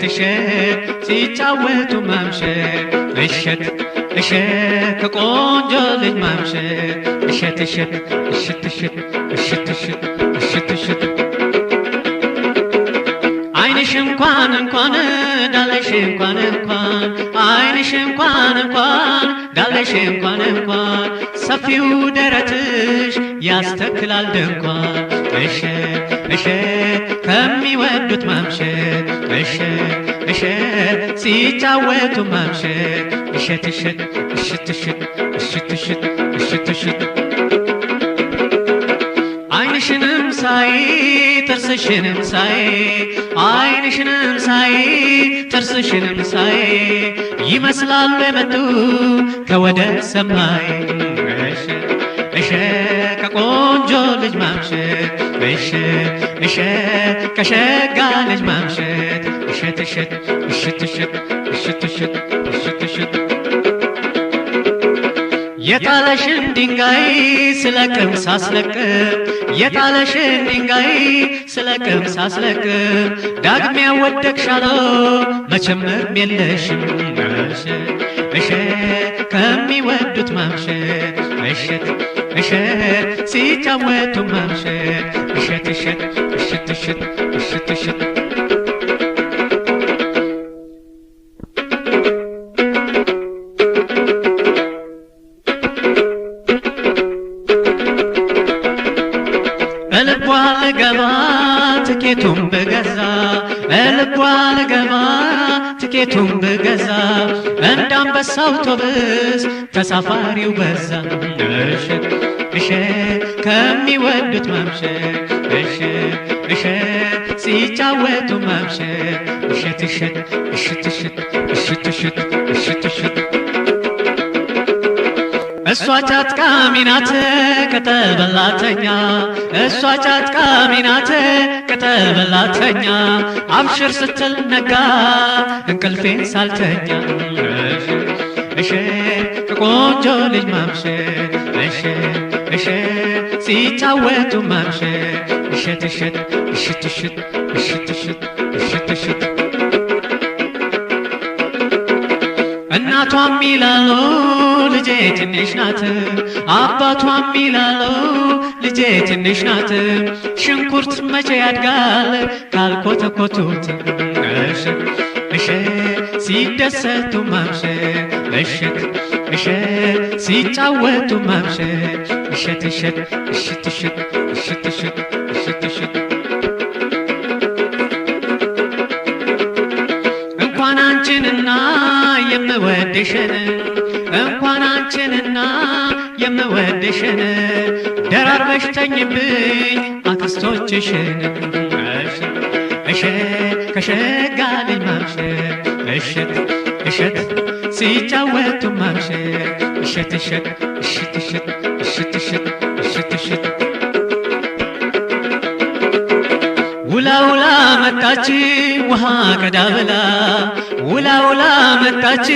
እሸት ሲጫወቱ ማምሸት እሸት እሸት ከቆንጆ ልጅ ማምሸት እሸት እሸት እሸት እሸት እሸት እሸት እሸት እሸት አይንሽ እንኳን ዳለሽ እንኳን አይንሽ እንኳን ዳለሽ እንኳን ሰፊው ደረትሽ ያስተክላል ድንኳን እሸት እሸት ከሚወዱት ማምሸት እሸት እሸት ሲጫወቱ ማምሸት እሸት እሸት እሸት እሸት እሸት እሸት እሸት እሸት አይንሽንም ሳይ ጥርስሽንም ሳይ አይንሽንም ሳይ ጥርስሽንም ሳይ ይመስላል የመጡ ከወደ ሰማይ እሸት እሸት ከቆንጆ ልጅ ማምሸት እሸት እሸት ከሸጋ ልጅ ማምሸት እሸት እሸት እሸት እሸት እሸት እሸት እሸት እሸት የጣለሽን ድንጋይ ስለቅም ሳስለቅም የጣለሽን ድንጋይ ስለቅም ሳስለቅም ዳግሚያ ወደቅሻለሁ መቼም እርም የለሽም እሸት እሸት ከሚወዱት ማምሸት እሸት እሸት ሲጫወቱ ማምሸት እሸት እሸት እሸት እሸት እሸት እሸት ልቧ ልገባ ትኬቱን ብገዛ ልቧ ልገባ ትኬቱን ብገዛ እንደ አንበሳ አውቶብስ ተሳፋሪው በዛ እሸት እሸት ከሚወዱት ማምሸት እሸት እሸት ሲጫወቱ ማምሸት እሸት እሸት እሸት እሸት እሸት እሸት እሸት እሸት እሷ ጫትቃሚ ናት ቅጠል በላተኛ እሷ ጫትቃሚ ናት ቅጠል በላተኛ አብሽር ስትል ነጋ እንቅልፌን ሳልተኛ እሸት ከቆንጆ ልጅ ማምሸት እሸት እሸት ሲጫወቱ ማምሸት እሸት እሸት እሸት እሸት እሸት እሸት እሸት እሸት እናቷም ይላሉ ልጄ ትንሽ ናት አባቷም ይላሉ ልጄ ትንሽ ናት ሽንኩርት መቼ ያድጋል ካልኮተኮቱት እሸት እሸት ሲደሰቱ ማምሸት እሸት እሸት ሲጫወቱ ማምሸት እሸት እሸት እሸት እሸት እሸት እሸት እሸት እሸት እንኳን አንቺንና የምወድሽን እንኳን አንቺንና የምወድሽን ደራርበሽ ተኝብኝ አክስቶችሽን እሸት እሸት ከሸጋ ልጅ ማምሸት እሸት እሸት ሲጫወቱ ማምሸት እሸት እሸት እሸት እሸት እሸት እሸት እሸት እሸት ውላ ውላ መጣች ውሃ ቀዳ ብላ ውላ ውላ መጣች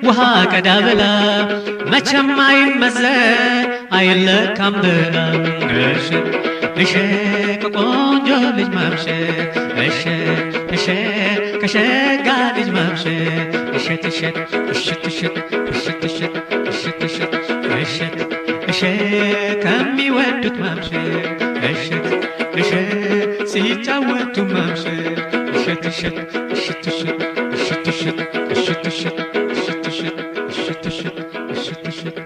ውሃ ቀዳ ብላ መቼም አይመዘን አይለካም ብላ እሸት እሸት ከቆንጆ ልጅ ማምሸት እሸት እሸት ከሸጋ ልጅ ማምሸት እሸት እሸት እሸት እሸት እሸት እሸት እሸት እሸት እሸት እሸት ከሚወዱት ማምሸት እሸት እሸት ሲጫወቱ ማምሸት እሸት እሸት እሸት እሸት እሸት እሸት እሸት እሸት እሸት እሸት እሸት እሸት እሸት